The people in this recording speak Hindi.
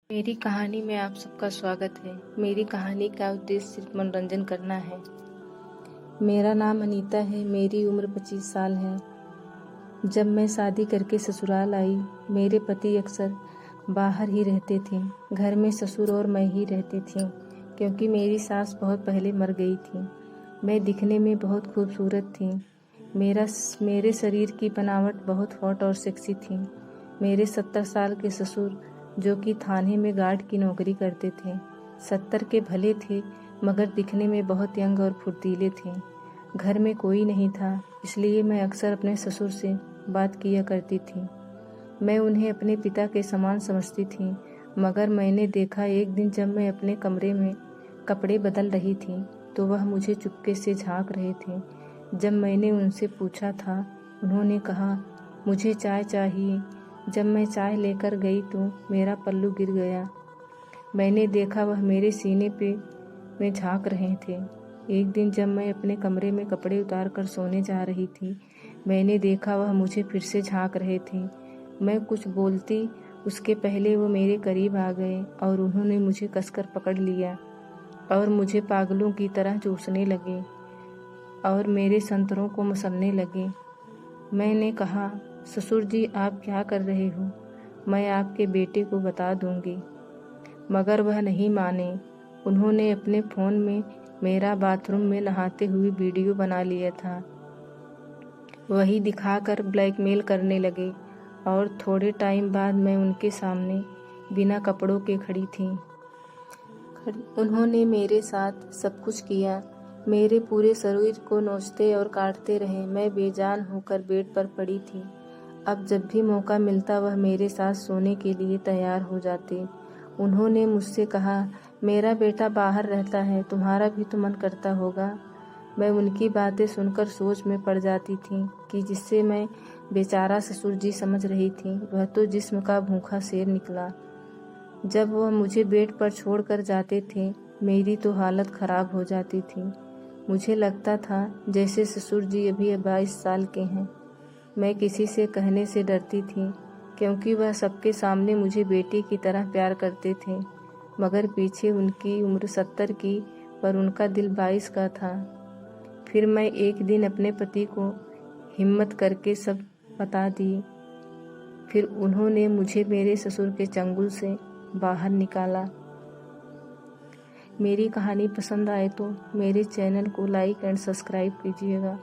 मेरी कहानी में आप सबका स्वागत है। मेरी कहानी का उद्देश्य सिर्फ मनोरंजन करना है। मेरा नाम अनीता है। मेरी उम्र 25 साल है। जब मैं शादी करके ससुराल आई, मेरे पति अक्सर बाहर ही रहते थे। घर में ससुर और मैं ही रहती थी, क्योंकि मेरी सास बहुत पहले मर गई थी। मैं दिखने में बहुत खूबसूरत थी। मेरे शरीर की बनावट बहुत हॉट और सेक्सी थी। मेरे 70 साल के ससुर, जो कि थाने में गार्ड की नौकरी करते थे, 70 के भले थे, मगर दिखने में बहुत यंग और फुर्तीले थे। घर में कोई नहीं था, इसलिए मैं अक्सर अपने ससुर से बात किया करती थी। मैं उन्हें अपने पिता के समान समझती थी। मगर मैंने देखा, एक दिन जब मैं अपने कमरे में कपड़े बदल रही थी, तो वह मुझे चुपके से झांक रहे थे। जब मैंने उनसे पूछा था, उन्होंने कहा, मुझे चाय चाहिए। जब मैं चाय लेकर गई तो मेरा पल्लू गिर गया। मैंने देखा वह मेरे सीने पे में झांक रहे थे। एक दिन जब मैं अपने कमरे में कपड़े उतार कर सोने जा रही थी, मैंने देखा वह मुझे फिर से झांक रहे थे। मैं कुछ बोलती उसके पहले वो मेरे करीब आ गए और उन्होंने मुझे कसकर पकड़ लिया और मुझे पागलों की तरह चूसने लगे और मेरे संतरों को मसलने लगे। मैंने कहा, ससुर जी, आप क्या कर रहे हो? मैं आपके बेटे को बता दूंगी। मगर वह नहीं माने। उन्होंने अपने फ़ोन में मेरा बाथरूम में नहाते हुए वीडियो बना लिया था। वही दिखाकर ब्लैकमेल करने लगे और थोड़े टाइम बाद मैं उनके सामने बिना कपड़ों के खड़ी थी। उन्होंने मेरे साथ सब कुछ किया। मेरे पूरे शरीर को नोचते और काटते रहे। मैं बेजान होकर बेड पर पड़ी थी। अब जब भी मौका मिलता वह मेरे साथ सोने के लिए तैयार हो जाते। उन्होंने मुझसे कहा, मेरा बेटा बाहर रहता है, तुम्हारा भी तो मन करता होगा। मैं उनकी बातें सुनकर सोच में पड़ जाती थी कि जिससे मैं बेचारा ससुर जी समझ रही थी, वह तो जिस्म का भूखा शेर निकला। जब वह मुझे बेड पर छोड़कर जाते थे, मेरी तो हालत खराब हो जाती थी। मुझे लगता था जैसे ससुर जी अभी 22 साल के हैं। मैं किसी से कहने से डरती थी, क्योंकि वह सबके सामने मुझे बेटी की तरह प्यार करते थे। मगर पीछे उनकी उम्र 70 की, पर उनका दिल 22 का था। फिर मैं एक दिन अपने पति को हिम्मत करके सब बता दी। फिर उन्होंने मुझे मेरे ससुर के चंगुल से बाहर निकाला। मेरी कहानी पसंद आए तो मेरे चैनल को लाइक एंड सब्सक्राइब कीजिएगा।